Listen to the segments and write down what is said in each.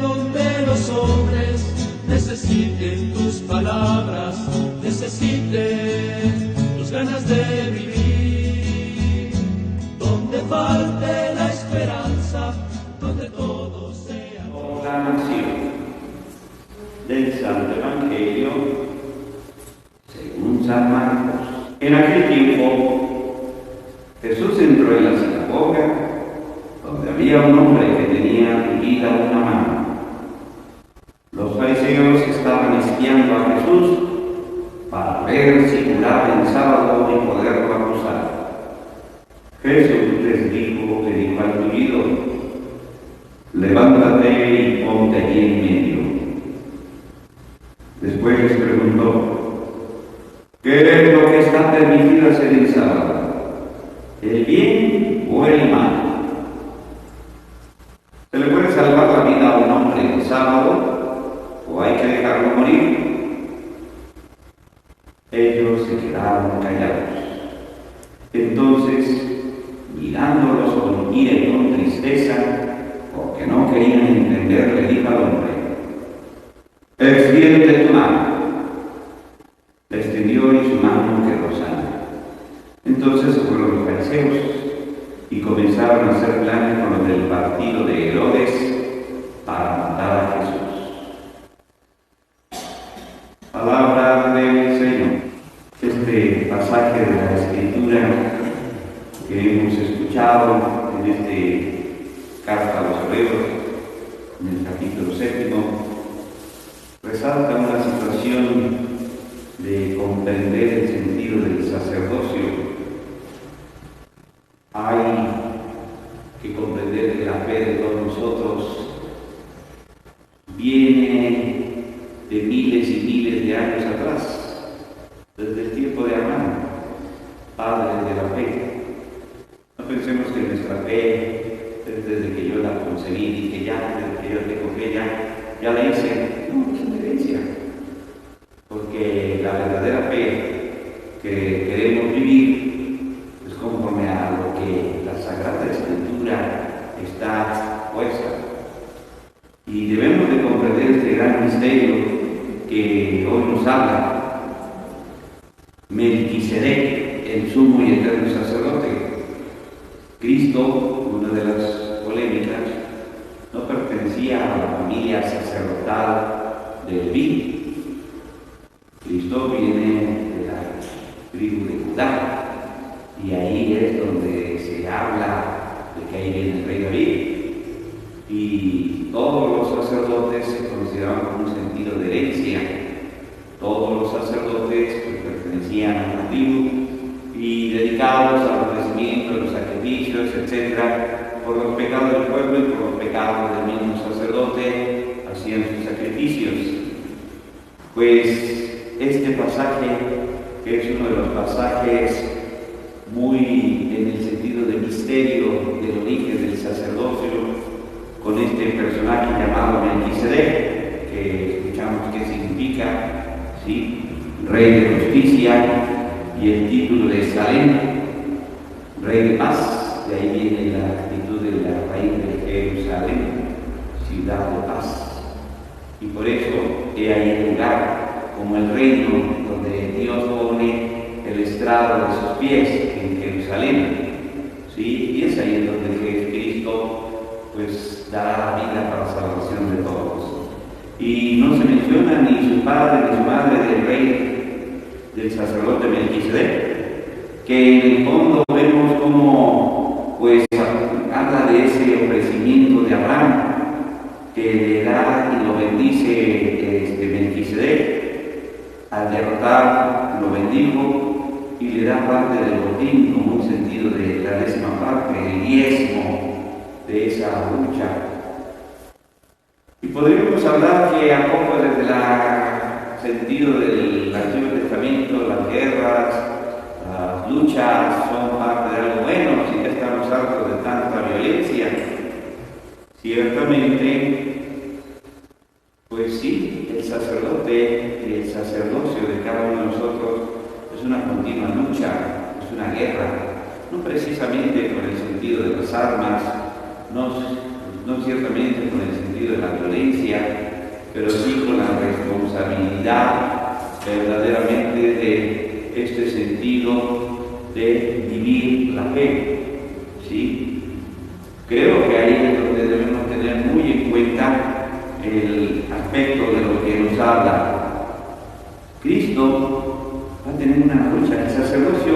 Donde los hombres necesiten tus palabras, necesiten tus ganas de vivir, donde falte la esperanza, donde todo sea. Proclamación del Santo Evangelio según San Marcos. En aquel tiempo Jesús entró en la sinagoga, donde había un hombre que tenía herida una mano. Los fariseos estaban espiando a Jesús para ver si curaba en sábado y poderlo acusar. Jesús le dijo al tullido: levántate y ponte allí en medio. Después les preguntó: ¿qué es lo que está permitido hacer en sábado? ¿El bien o el mal? ¿Se le puede salvar la vida a un hombre en sábado o hay que dejarlo morir? Ellos se quedaron callados. Entonces, mirándolos con ira y con tristeza, porque no querían entender, le dijo al hombre: extiende tu mano. La extendió y su mano quedó sana. Entonces se fueron los fariseos y comenzaron a hacer planes con los del partido de Herodes para matar a Jesús. Palabra del Señor. Este pasaje de la Escritura que hemos escuchado en esta carta a los Hebreos, en el capítulo 7, resalta una situación de comprender el sentido del sacerdocio. Hay que comprender que la fe de todos nosotros viene de miles y miles de años atrás, desde el tiempo de Abraham, padre de la fe. No pensemos que nuestra fe es desde que yo la concebí y que ya, desde que yo tengo fe, ya la hice. No, es una herencia. Porque la verdadera fe que queremos vivir es conforme a lo que la Sagrada Escritura está puesta. Y debemos de comprender este gran misterio que hoy nos habla. Melquisedec, el sumo y eterno sacerdote. Cristo, una de las polémicas, no pertenecía a la familia sacerdotal de Leví. Cristo viene de la tribu de Judá, y ahí es donde se habla de que ahí viene el rey David. Y todos los sacerdotes se consideraban con un sentido de herencia. Todos los sacerdotes pertenecían a la tribu y dedicados al ofrecimiento de los sacrificios, etc. Por los pecados del pueblo y por los pecados del mismo sacerdote, hacían sus sacrificios. Pues este pasaje, que es uno de los pasajes muy en el sentido de misterio del origen del sacerdocio, con este personaje llamado Melquisedec, que escuchamos qué significa, ¿sí? Rey de justicia, y el título de Salem, rey de paz. De ahí viene la actitud de la raíz de Jerusalén, ciudad de paz. Y por eso he ahí el lugar como el reino donde Dios pone el estrado de sus pies en Jerusalén, ¿sí? Y es ahí en donde Jesucristo pues da vida para la salvación de todos. Y no se menciona ni su padre ni su madre del rey, del sacerdote Melquisedec, que en el fondo vemos como pues habla de ese ofrecimiento de Abraham, que le da y lo bendice Melquisedec. Al derrotar lo bendijo y le da parte del botín, como un sentido de la 10ª parte, el diezmo de esa lucha. Y podríamos hablar que a poco desde el sentido del Antiguo Testamento, las guerras, las luchas son parte de algo bueno, si ya estamos hartos de tanta violencia. Ciertamente, pues sí, el sacerdote y el sacerdocio de cada uno de nosotros es una continua lucha, es una guerra, no precisamente con el sentido de las armas, no ciertamente con el sentido sentido de la violencia, pero sí con la responsabilidad verdaderamente de este sentido de vivir la fe, ¿sí? Creo que ahí es donde debemos tener muy en cuenta el aspecto de lo que nos habla. Cristo va a tener una lucha. El sacerdocio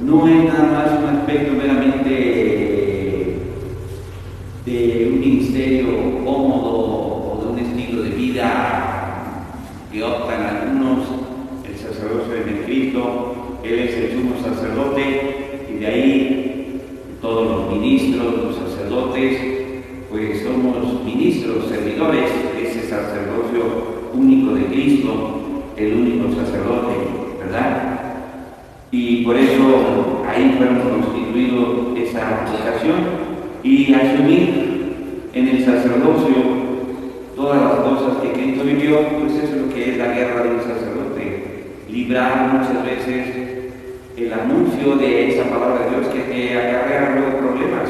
no es nada más un aspecto meramente de un ministerio cómodo o de un estilo de vida que optan algunos. El sacerdocio de Cristo, Él es el sumo sacerdote, y de ahí todos los ministros, los sacerdotes, pues somos ministros, servidores de ese sacerdocio único de Cristo, el único sacerdote, ¿verdad? Y por eso ahí fuimos constituido esa vocación y asumir en el sacerdocio todas las cosas que Cristo vivió, pues eso es lo que es la guerra del sacerdote, librar muchas veces el anuncio de esa palabra de Dios que te acarrea luego problemas.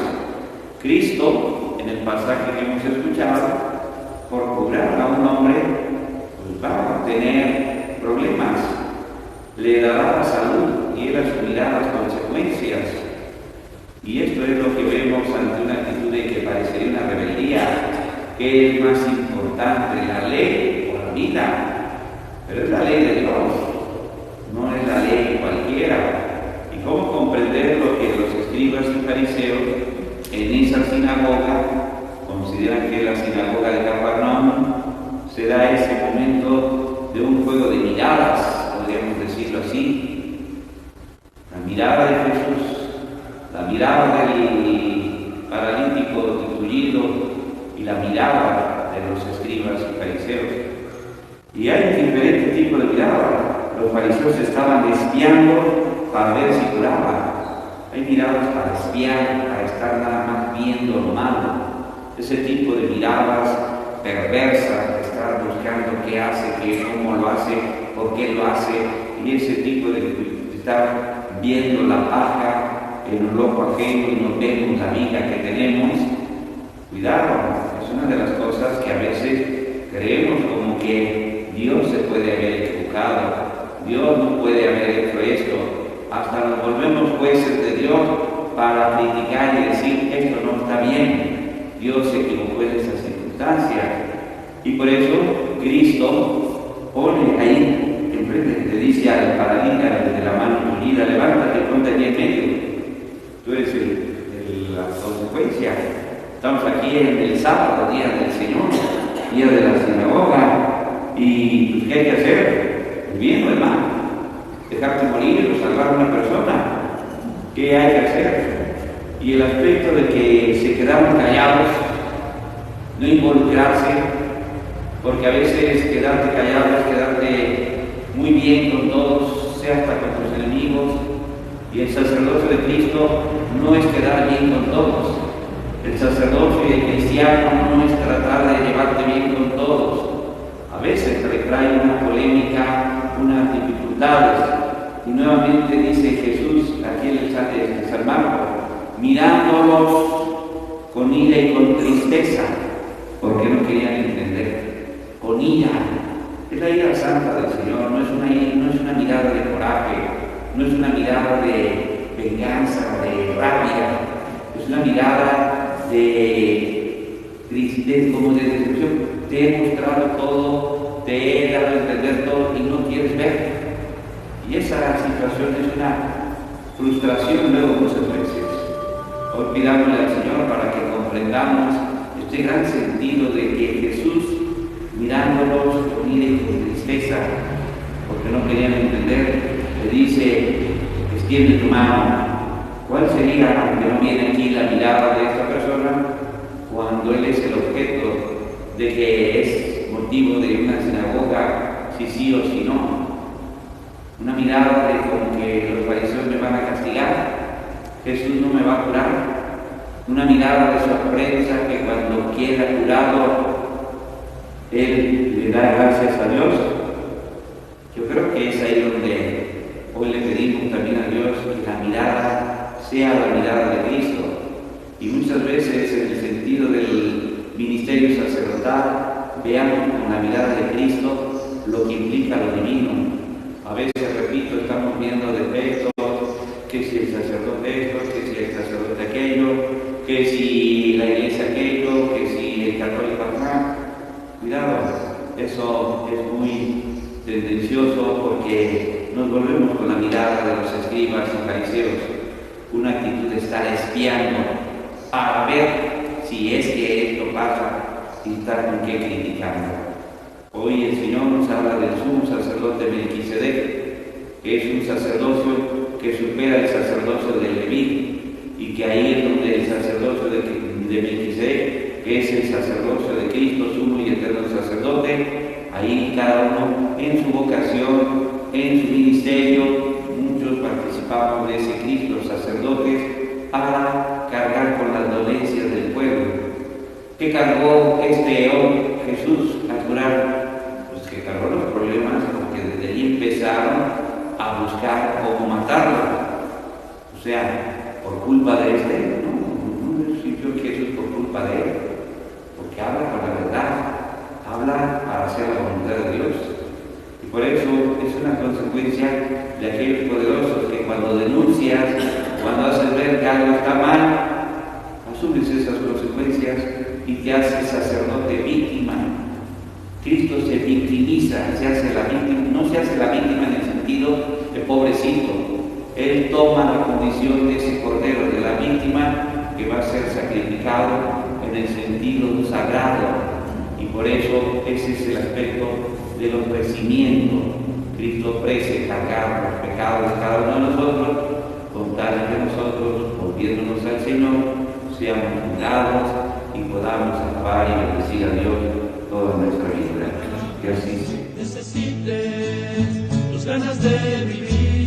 Cristo, en el pasaje que hemos escuchado, por curar a un hombre, pues va a tener problemas, le dará la salud y él asumirá las consecuencias. Y esto es lo que vemos ante una actitud de que parecería una rebeldía. ¿Qué es más importante, la ley o la vida? Pero es la ley de Dios, no es la ley cualquiera. ¿Y cómo comprender lo que los escribas y fariseos en esa sinagoga consideran que la sinagoga de Capernaum se da ese momento de un juego de miradas, podríamos decirlo así? La mirada de Jesús, la mirada del paralítico tullido y la mirada de los escribas y fariseos. Y hay diferentes tipos de mirada. Los fariseos estaban espiando para ver si curaba. Hay miradas para espiar, para estar nada más viendo lo malo. Ese tipo de miradas perversas, de estar buscando qué hace, cómo lo hace, por qué lo hace, y ese tipo de estar viendo la paja en un ojo ajeno y no vemos la viga que tenemos. Cuidado, es una de las cosas que a veces creemos como que Dios se puede haber equivocado, Dios no puede haber hecho esto, hasta nos volvemos jueces de Dios para criticar y decir esto no está bien, Dios se equivocó en esa circunstancia. Y por eso Cristo pone ahí enfrente, le dice al paralítico de la mano unida, levántate, ponte allí en medio. Tú eres la consecuencia. Estamos aquí en el sábado, día del Señor, día de la sinagoga, y ¿qué hay que hacer? ¿El bien o el mal? ¿Dejarte morir o salvar a una persona? ¿Qué hay que hacer? Y el aspecto de que se quedaron callados, no involucrarse, porque a veces quedarte callado es quedarte muy bien con todos, sea hasta con tus enemigos, y el sacerdocio de Cristo no es quedar bien con todos. El sacerdocio y el cristiano no es tratar de llevarte bien con todos. A veces trae una polémica, unas dificultades, y nuevamente dice Jesús aquí en el San Marcos, mirándolos con ira y con tristeza, porque no querían entender, con ira. Es la ira santa del Señor, no es una mirada de coraje, no es una mirada de venganza, de rabia, es una mirada de tristeza, como de decepción. Te he mostrado todo, te he dado a entender todo y no quieres ver. Y esa situación es una frustración luego muchas veces. Hoy pidámosle al Señor para que comprendamos este gran sentido de que Jesús, mirándolos con ira y con tristeza, porque no querían entender, le dice, extiende tu mano. ¿Cuál sería, aunque no viene aquí la mirada de esta persona, cuando él es el objeto de que es motivo de una sinagoga, si sí o si no? Una mirada de como que los fariseos me van a castigar, Jesús no me va a curar. Una mirada de sorpresa que cuando queda curado, él le da gracias a Dios. Yo creo que es ahí donde hoy le pedimos también a Dios que la mirada sea la mirada de Cristo. Y muchas veces en el sentido ministerio sacerdotal, veamos con la mirada de Cristo lo que implica lo divino. A veces, repito, estamos viendo defectos, que si el sacerdote esto, que si el sacerdote aquello, que si la iglesia aquello, que si el católico acá. Cuidado, eso es muy tendencioso porque nos volvemos con la mirada de los escribas y fariseos, una actitud de estar espiando para ver si es que esto pasa y estar con qué criticando. Hoy el Señor nos habla del sumo sacerdote Melquisedec, que es un sacerdocio que supera el sacerdocio de Leví, y que ahí es donde el sacerdocio de Melquisedec, que es el sacerdocio de Cristo, sumo y eterno sacerdote, ahí cada uno en su vocación, en su ministerio, muchos participamos de ese Cristo, sacerdotes, para cargar con las dolencias del pueblo. ¿Qué cargó este hoy Jesús al curar? Pues que cargó los problemas, porque desde ahí empezaron a buscar cómo matarlo. O sea, por culpa de no sintió Jesús por culpa de él, porque habla con la verdad, habla para hacer la voluntad de Dios. Y por eso es una consecuencia de aquellos poderosos que cuando denuncias, cuando haces ver que algo está mal, asumes esas consecuencias y te haces sacerdote víctima. Cristo se victimiza, se hace la víctima, no se hace la víctima en el sentido de pobrecito. Él toma la condición de ese cordero, de la víctima que va a ser sacrificado en el sentido sagrado. Y por eso ese es el aspecto del ofrecimiento. Cristo ofrece cargar los pecados de cada uno de nosotros, con tal que nosotros, volviéndonos al Señor, seamos curados y podamos alabar y bendecir a Dios toda nuestra vida. Que así sea. Necesite tus ganas de vivir.